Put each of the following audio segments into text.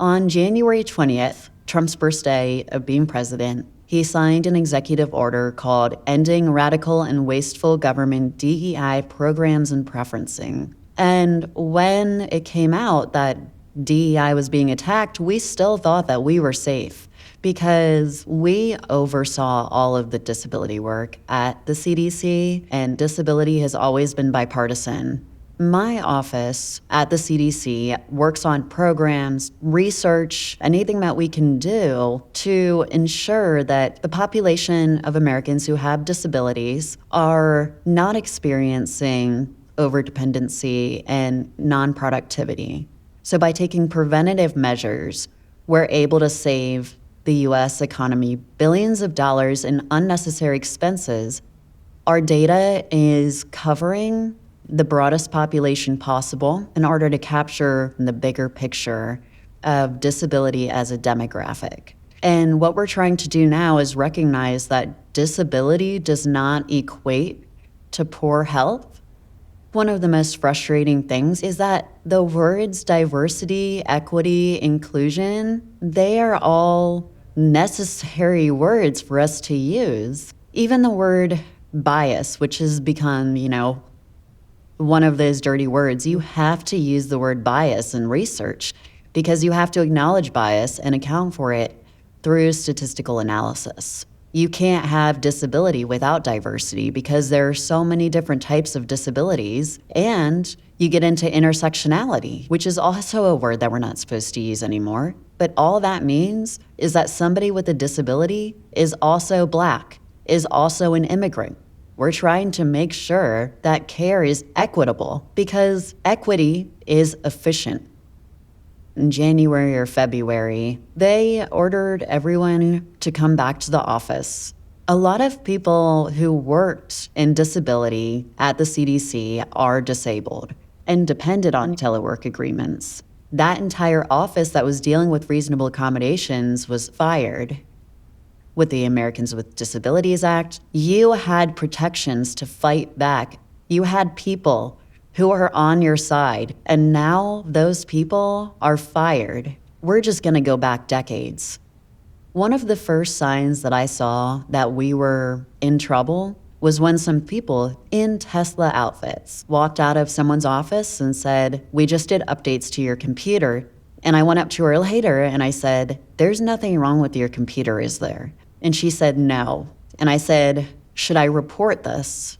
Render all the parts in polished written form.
On January 20th, Trump's first day of being president, he signed an executive order called Ending Radical and Wasteful Government DEI Programs and Preferencing. And when it came out that DEI was being attacked, we still thought that we were safe because we oversaw all of the disability work at the CDC, and disability has always been bipartisan. My office at the CDC works on programs, research, anything that we can do to ensure that the population of Americans who have disabilities are not experiencing overdependency and non-productivity. So by taking preventative measures, we're able to save the U.S. economy billions of dollars in unnecessary expenses. Our data is covering the broadest population possible in order to capture the bigger picture of disability as a demographic. And what we're trying to do now is recognize that disability does not equate to poor health. One of the most frustrating things is that the words diversity, equity, inclusion, they are all necessary words for us to use. Even the word bias, which has become, one of those dirty words, you have to use the word bias in research because you have to acknowledge bias and account for it through statistical analysis. You can't have disability without diversity because there are so many different types of disabilities, and you get into intersectionality, which is also a word that we're not supposed to use anymore. But all that means is that somebody with a disability is also Black, is also an immigrant. We're trying to make sure that care is equitable because equity is efficient. In January or February, they ordered everyone to come back to the office. A lot of people who worked in disability at the CDC are disabled and depended on telework agreements. That entire office that was dealing with reasonable accommodations was fired. With the Americans with Disabilities Act, you had protections to fight back. You had people who are on your side, and now those people are fired. We're just gonna go back decades. One of the first signs that I saw that we were in trouble was when some people in Tesla outfits walked out of someone's office and said, "We just did updates to your computer." And I went up to her later and I said, "There's nothing wrong with your computer, is there?" And she said, "No." And I said, "Should I report this?"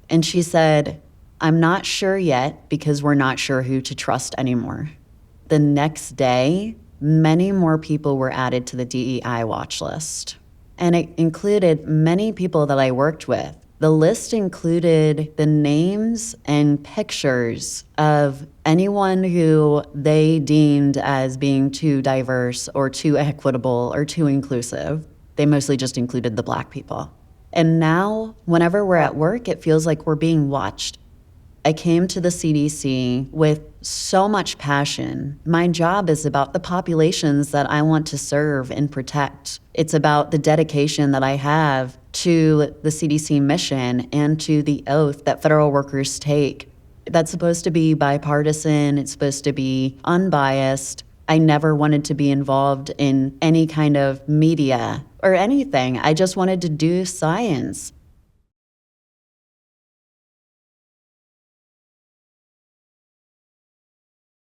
And she said, "I'm not sure yet because we're not sure who to trust anymore." The next day, many more people were added to the DEI watch list. And it included many people that I worked with. The list included the names and pictures of anyone who they deemed as being too diverse or too equitable or too inclusive. They mostly just included the Black people. And now, whenever we're at work, it feels like we're being watched. I came to the CDC with so much passion. My job is about the populations that I want to serve and protect. It's about the dedication that I have to the CDC mission and to the oath that federal workers take. That's supposed to be bipartisan. It's supposed to be unbiased. I never wanted to be involved in any kind of media or anything. I just wanted to do science.